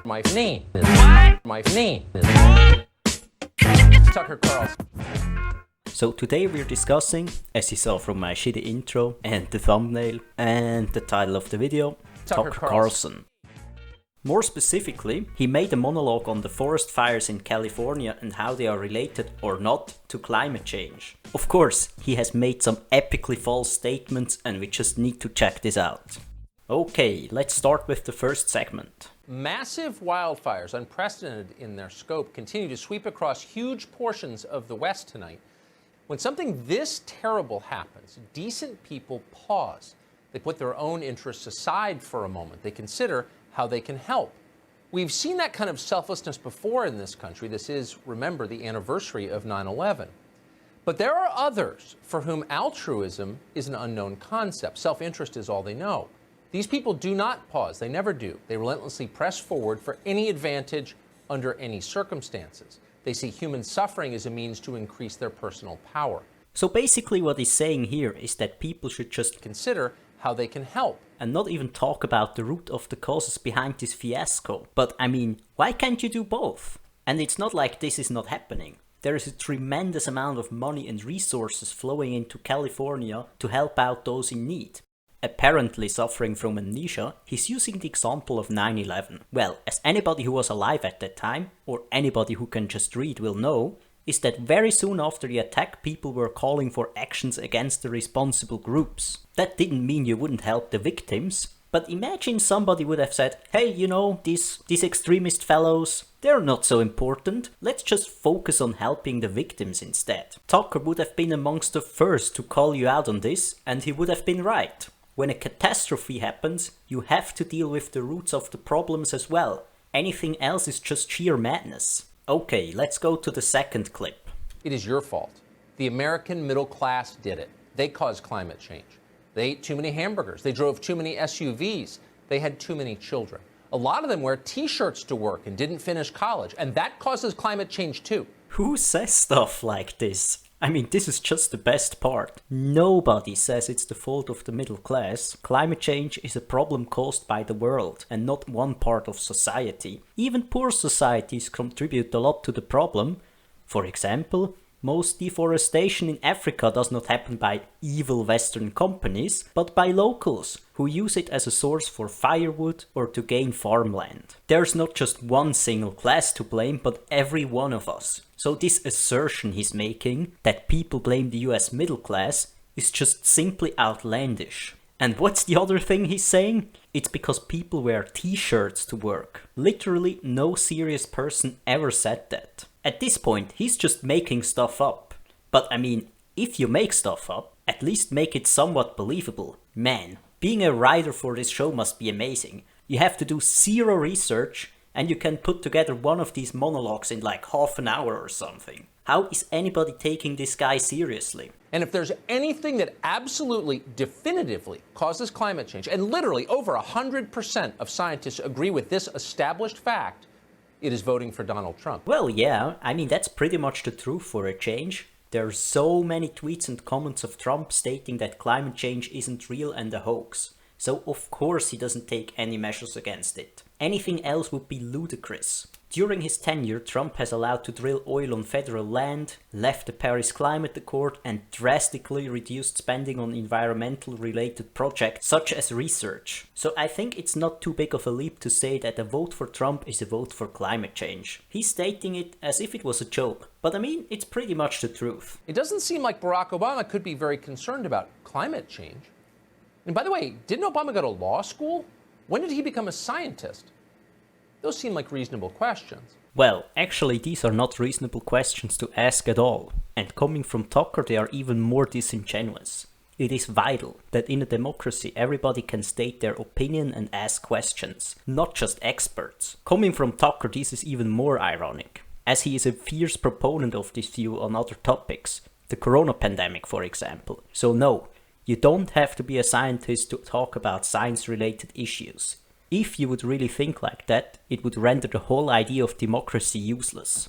My name is my name is Tucker Carlson. So today we're discussing, as you saw from my shitty intro and the thumbnail and the title of the video, Tucker Carlson. More specifically, he made a monologue on the forest fires in California and how they are related or not to climate change. Of course, he has made some epically false statements and we just need to check this out. Okay, let's start with the first segment. Massive wildfires, unprecedented in their scope, continue to sweep across huge portions of the West tonight. When something this terrible happens, decent people pause. They put their own interests aside for a moment. They consider how they can help. We've seen that kind of selflessness before in this country. This is, remember, the anniversary of 9/11. But there are others for whom altruism is an unknown concept. Self-interest is all they know. These people do not pause. They never do. They relentlessly press forward for any advantage under any circumstances. They see human suffering as a means to increase their personal power. So basically what he's saying here is that people should just consider how they can help. And not even talk about the root of the causes behind this fiasco. But I mean, why can't you do both? And it's not like this is not happening. There is a tremendous amount of money and resources flowing into California to help out those in need. Apparently suffering from amnesia, he's using the example of 9/11. Well, as anybody who was alive at that time, or anybody who can just read will know, is that very soon after the attack people were calling for actions against the responsible groups. That didn't mean you wouldn't help the victims, but imagine somebody would have said, hey, you know, these extremist fellows, they're not so important, let's just focus on helping the victims instead. Tucker would have been amongst the first to call you out on this, and he would have been right. When a catastrophe happens, you have to deal with the roots of the problems as well. Anything else is just sheer madness. Okay, let's go to the second clip. It is your fault. The American middle class did it. They caused climate change. They ate too many hamburgers. They drove too many SUVs. They had too many children. A lot of them wear t-shirts to work and didn't finish college. And that causes climate change too. Who says stuff like this? I mean, this is just the best part. Nobody says it's the fault of the middle class. Climate change is a problem caused by the world and not one part of society. Even poor societies contribute a lot to the problem. For example, most deforestation in Africa does not happen by evil Western companies, but by locals who use it as a source for firewood or to gain farmland. There's not just one single class to blame, but every one of us. So this assertion he's making, that people blame the US middle class, is just simply outlandish. And what's the other thing he's saying? It's because people wear t-shirts to work. Literally no serious person ever said that. At this point, he's just making stuff up. But I mean, if you make stuff up, at least make it somewhat believable. Man, being a writer for this show must be amazing. You have to do zero research and you can put together one of these monologues in like half an hour or something. How is anybody taking this guy seriously? And if there's anything that absolutely, definitively causes climate change, and literally over 100% of scientists agree with this established fact, it is voting for Donald Trump. Well, yeah, I mean, that's pretty much the truth for a change. There are so many tweets and comments of Trump stating that climate change isn't real and a hoax. So of course he doesn't take any measures against it. Anything else would be ludicrous. During his tenure, Trump has allowed to drill oil on federal land, left the Paris Climate Accord, and drastically reduced spending on environmental related projects such as research. So I think it's not too big of a leap to say that a vote for Trump is a vote for climate change. He's stating it as if it was a joke, but I mean, it's pretty much the truth. It doesn't seem like Barack Obama could be very concerned about climate change. And by the way, didn't Obama go to law school? When did he become a scientist? Those seem like reasonable questions. Well, actually these are not reasonable questions to ask at all. And coming from Tucker, they are even more disingenuous. It is vital that in a democracy everybody can state their opinion and ask questions, not just experts. Coming from Tucker, this is even more ironic, as he is a fierce proponent of this view on other topics, the corona pandemic for example. So no, you don't have to be a scientist to talk about science-related issues. If you would really think like that, it would render the whole idea of democracy useless.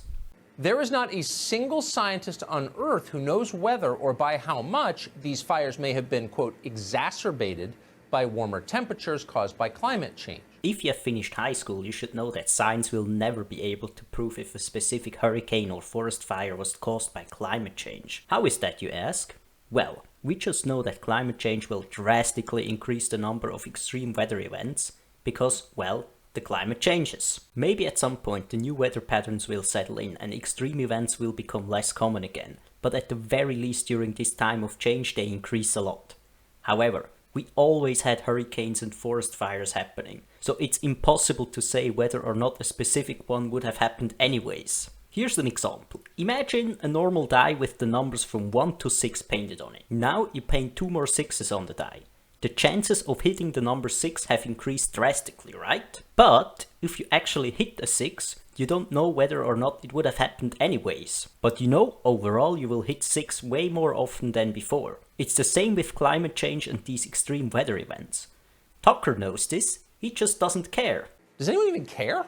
There is not a single scientist on Earth who knows whether or by how much these fires may have been, quote, exacerbated by warmer temperatures caused by climate change. If you have finished high school, you should know that science will never be able to prove if a specific hurricane or forest fire was caused by climate change. How is that, you ask? Well, we just know that climate change will drastically increase the number of extreme weather events because, well, the climate changes. Maybe at some point the new weather patterns will settle in and extreme events will become less common again, but at the very least during this time of change they increase a lot. However, we always had hurricanes and forest fires happening, so it's impossible to say whether or not a specific one would have happened anyways. Here's an example. Imagine a normal die with the numbers from 1 to 6 painted on it. Now you paint 2 more 6s on the die. The chances of hitting the number 6 have increased drastically, right? But if you actually hit a 6, you don't know whether or not it would have happened anyways. But you know, overall you will hit 6 way more often than before. It's the same with climate change and these extreme weather events. Tucker knows this, he just doesn't care. Does anyone even care?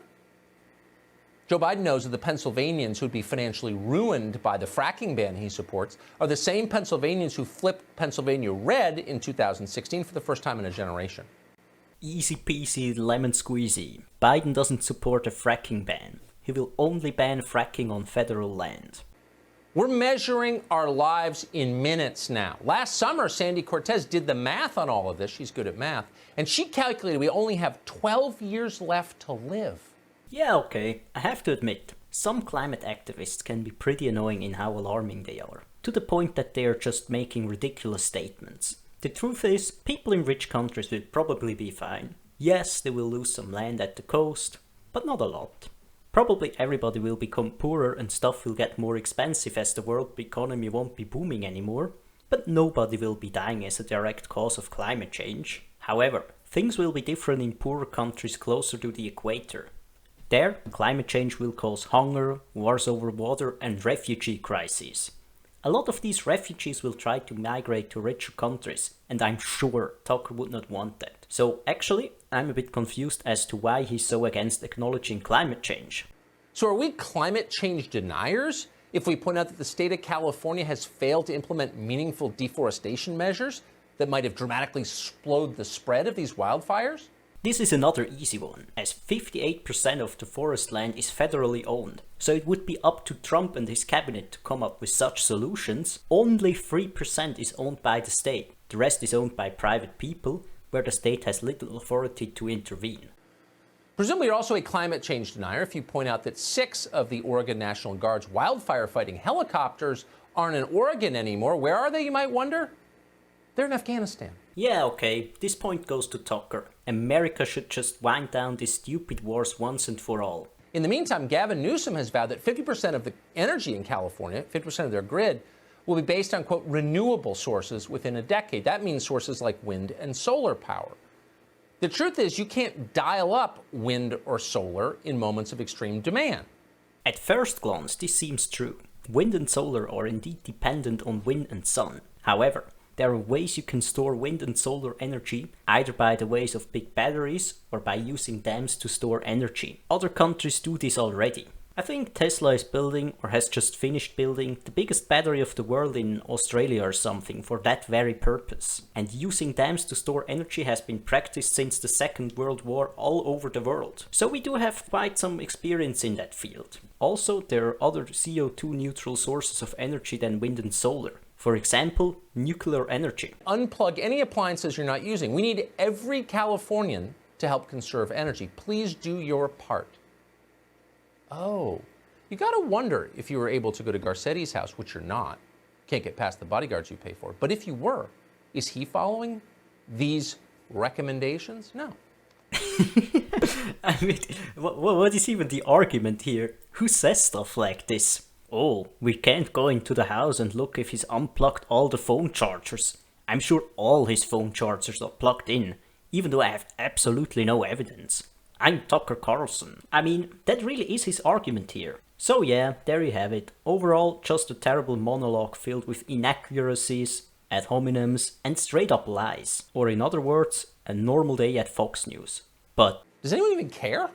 Joe Biden knows that the Pennsylvanians who'd be financially ruined by the fracking ban he supports are the same Pennsylvanians who flipped Pennsylvania red in 2016 for the first time in a generation. Easy peasy lemon squeezy. Biden doesn't support a fracking ban. He will only ban fracking on federal land. We're measuring our lives in minutes now. Last summer, Sandy Cortez did the math on all of this. She's good at math. And she calculated we only have 12 years left to live. Yeah, okay. I have to admit, some climate activists can be pretty annoying in how alarming they are, to the point that they are just making ridiculous statements. The truth is, people in rich countries will probably be fine. Yes, they will lose some land at the coast, but not a lot. Probably everybody will become poorer and stuff will get more expensive as the world economy won't be booming anymore, but nobody will be dying as a direct cause of climate change. However, things will be different in poorer countries closer to the equator. There, climate change will cause hunger, wars over water and refugee crises. A lot of these refugees will try to migrate to richer countries, and I'm sure Tucker would not want that. So actually, I'm a bit confused as to why he's so against acknowledging climate change. So are we climate change deniers if we point out that the state of California has failed to implement meaningful deforestation measures that might have dramatically slowed the spread of these wildfires? This is another easy one, as 58% of the forest land is federally owned, so it would be up to Trump and his cabinet to come up with such solutions. Only 3% is owned by the state, the rest is owned by private people, where the state has little authority to intervene. Presumably you're also a climate change denier if you point out that 6 of the Oregon National Guard's wildfire fighting helicopters aren't in Oregon anymore. Where are they, you might wonder? They're in Afghanistan. Yeah, okay, this point goes to Tucker. America should just wind down these stupid wars once and for all. In the meantime, Gavin Newsom has vowed that 50% of the energy in California, 50% of their grid, will be based on, quote, renewable sources within a decade. That means sources like wind and solar power. The truth is, you can't dial up wind or solar in moments of extreme demand. At first glance, this seems true. Wind and solar are indeed dependent on wind and sun. However, there are ways you can store wind and solar energy, either by the ways of big batteries or by using dams to store energy. Other countries do this already. I think Tesla is building, or has just finished building, the biggest battery of the world in Australia or something for that very purpose. And using dams to store energy has been practiced since the Second World War all over the world. So we do have quite some experience in that field. Also, there are other CO2 neutral sources of energy than wind and solar. For example, nuclear energy. Unplug any appliances you're not using. We need every Californian to help conserve energy. Please do your part. Oh, you gotta wonder if you were able to go to Garcetti's house, which you're not. Can't get past the bodyguards you pay for. But if you were, is he following these recommendations? No. I mean, what is even the argument here? Who says stuff like this? Oh, we can't go into the house and look if he's unplugged all the phone chargers. I'm sure all his phone chargers are plugged in, even though I have absolutely no evidence. I'm Tucker Carlson. I mean, that really is his argument here. So yeah, there you have it. Overall, just a terrible monologue filled with inaccuracies, ad hominems, and straight up lies. Or in other words, a normal day at Fox News. But does anyone even care?